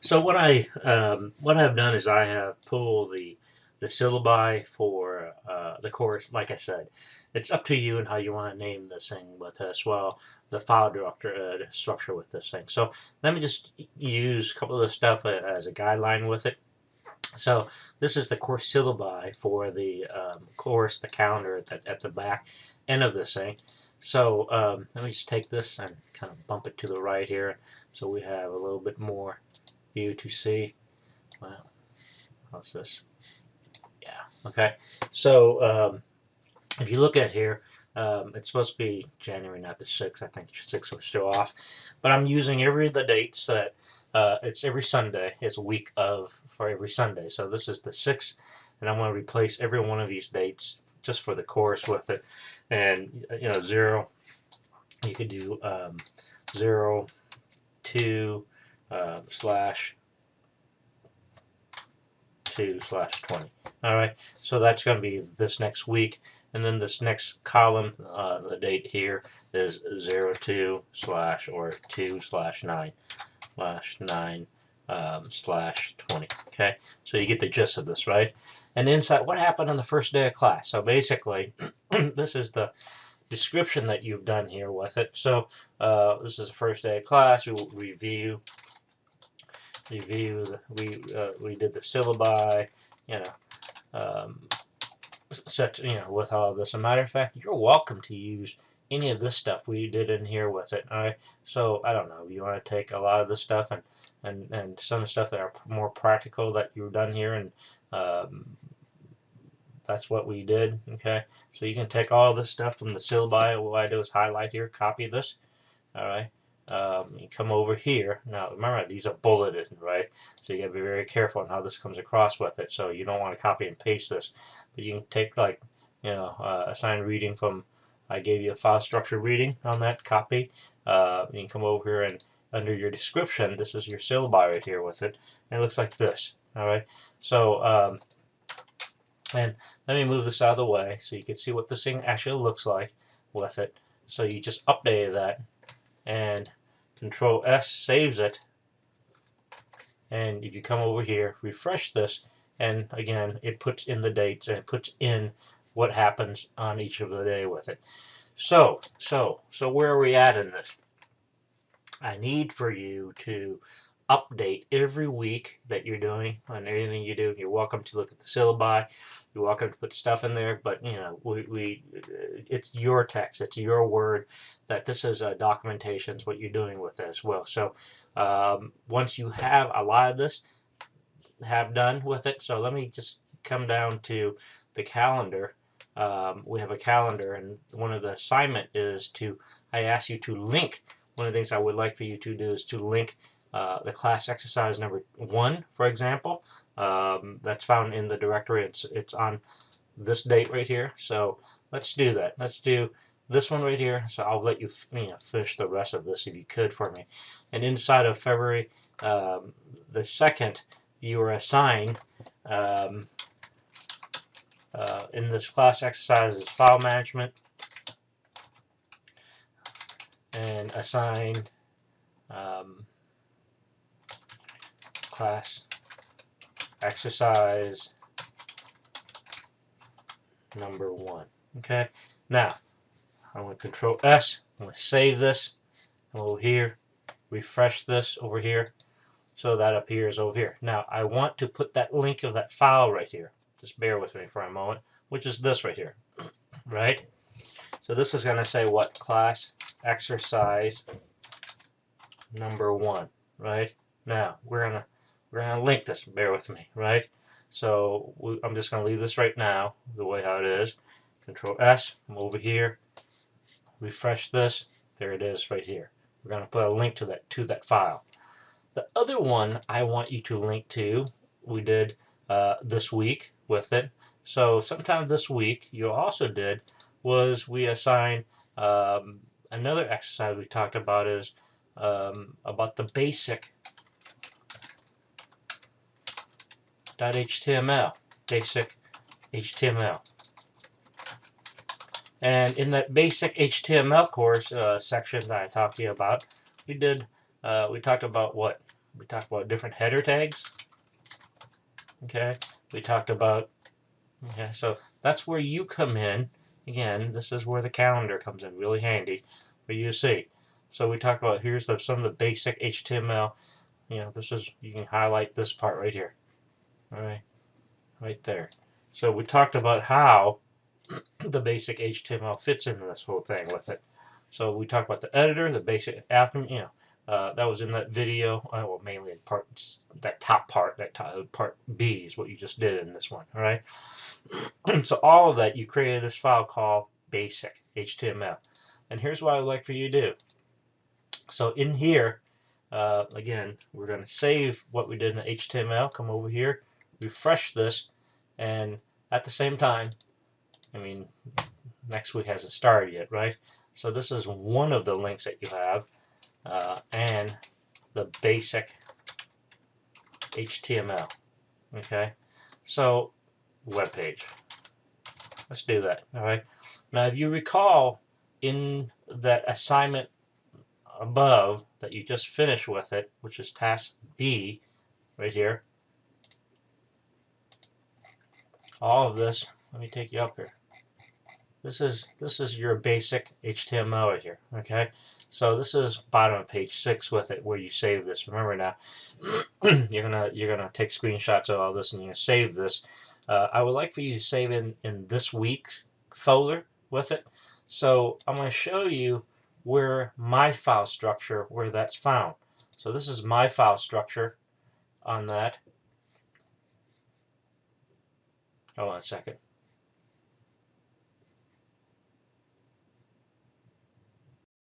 So what I've done is I have pulled the syllabi for the course. Like I said, it's up to you and how you want to name this thing with as well the file structure with this thing. So let me just use a couple of the stuff as a guideline with it. So this is the course syllabi for the course, the calendar at the back end of this thing. So let me just take this and kind of bump it to the right here, so we have a little bit more view to see. Well, how's this? Yeah. Okay. So if you look at here, it's supposed to be January, not the 6th. I think 6th was still off. But I'm using every the dates that it's every Sunday. It's a week of for every Sunday. So this is the 6th, and I'm going to replace every one of these dates just for the course with it. And zero. You could do 0, 2 slash 2/20. All right, so that's going to be this next week, and then this next column, the date here is 02 slash or 2/9/9 /20. Okay, so you get the gist of this, right? And inside, what happened on the first day of class? So basically, this is the description that you've done here with it. So this is the first day of class. We will review. We did the syllabi, you know, set with all of this. As a matter of fact, you're welcome to use any of this stuff we did in here with it. All right. So I don't know. You want to take a lot of this stuff and some stuff that are more practical that you've done here, and that's what we did. Okay. So you can take all this stuff from the syllabi. What I do is highlight here, copy this. All right. You come over here. Now, remember, these are bulleted, right? So you got to be very careful on how this comes across with it. So you don't want to copy and paste this. But you can take, like, assigned reading from, I gave you a file structure reading on that copy. You can come over here and under your description, this is your syllabi right here with it. And it looks like this. All right. So, and let me move this out of the way so you can see what this thing actually looks like with it. So you just updated that, and Control S saves it. And if you come over here, refresh this, and again, it puts in the dates and it puts in what happens on each of the day with it. So where are we at in this? I need for you to update every week that you're doing on everything you do. You're welcome to look at the syllabi. You're welcome to put stuff in there, but it's your text, it's your word. That this is documentation, is what you're doing with it as well. So once you have a lot of this have done with it, so let me just come down to the calendar. We have a calendar, and one of the assignment is I ask you to link. One of the things I would like for you to do is to link the class exercise number 1, for example. That's found in the directory. It's on this date right here. So let's do that. Let's do this one right here. So I'll let you, finish the rest of this if you could for me. And inside of February the 2nd, you are assigned in this class exercise is file management, and assigned class exercise number 1. Okay, now I'm going to Control S. I'm going to save this. Over here, refresh this over here, so that appears over here. Now I want to put that link of that file right here. Just bear with me for a moment, which is this right here, right? So this is going to say what? Class exercise number 1, right? Now we're gonna link this. Bear with me, right? So I'm just gonna leave this right now the way how it is. Control S. I'm over here. Refresh this. There it is right here. We're gonna put a link to that file. The other one I want you to link to, we did this week with it. So sometime this week, you also did, was we assigned another exercise we talked about is about the basic .html, basic HTML. And in that basic HTML course section that I talked to you about, we talked about what? We talked about different header tags. Okay, we talked about, okay, so that's where you come in. Again, this is where the calendar comes in really handy for you to see. So we talked about, here's some of the basic HTML. You know, this is, you can highlight this part right here. All right, right there. So we talked about how the basic HTML fits into this whole thing with it. So we talked about the editor, the basic after, you know, that was in that video. Well, mainly in that top part, part B is what you just did in this one. All right. So all of that, you created this file called basic HTML. And here's what I'd like for you to do. So in here, again, we're going to save what we did in the HTML. Come over here, refresh this, and at the same time, I mean, next week hasn't started yet, right? So this is one of the links that you have, and the basic HTML. Okay, so web page. Let's do that. All right. Now, if you recall in that assignment above that you just finished with it, which is task B, right here. All of this. Let me take you up here. This is your basic HTML right here. Okay. So this is bottom of page 6 with it, where you save this. Remember now, you're gonna take screenshots of all this and you're gonna save this. I would like for you to save in this week's folder with it. So I'm going to show you where my file structure, where that's found. So this is my file structure on that. Hold on a second.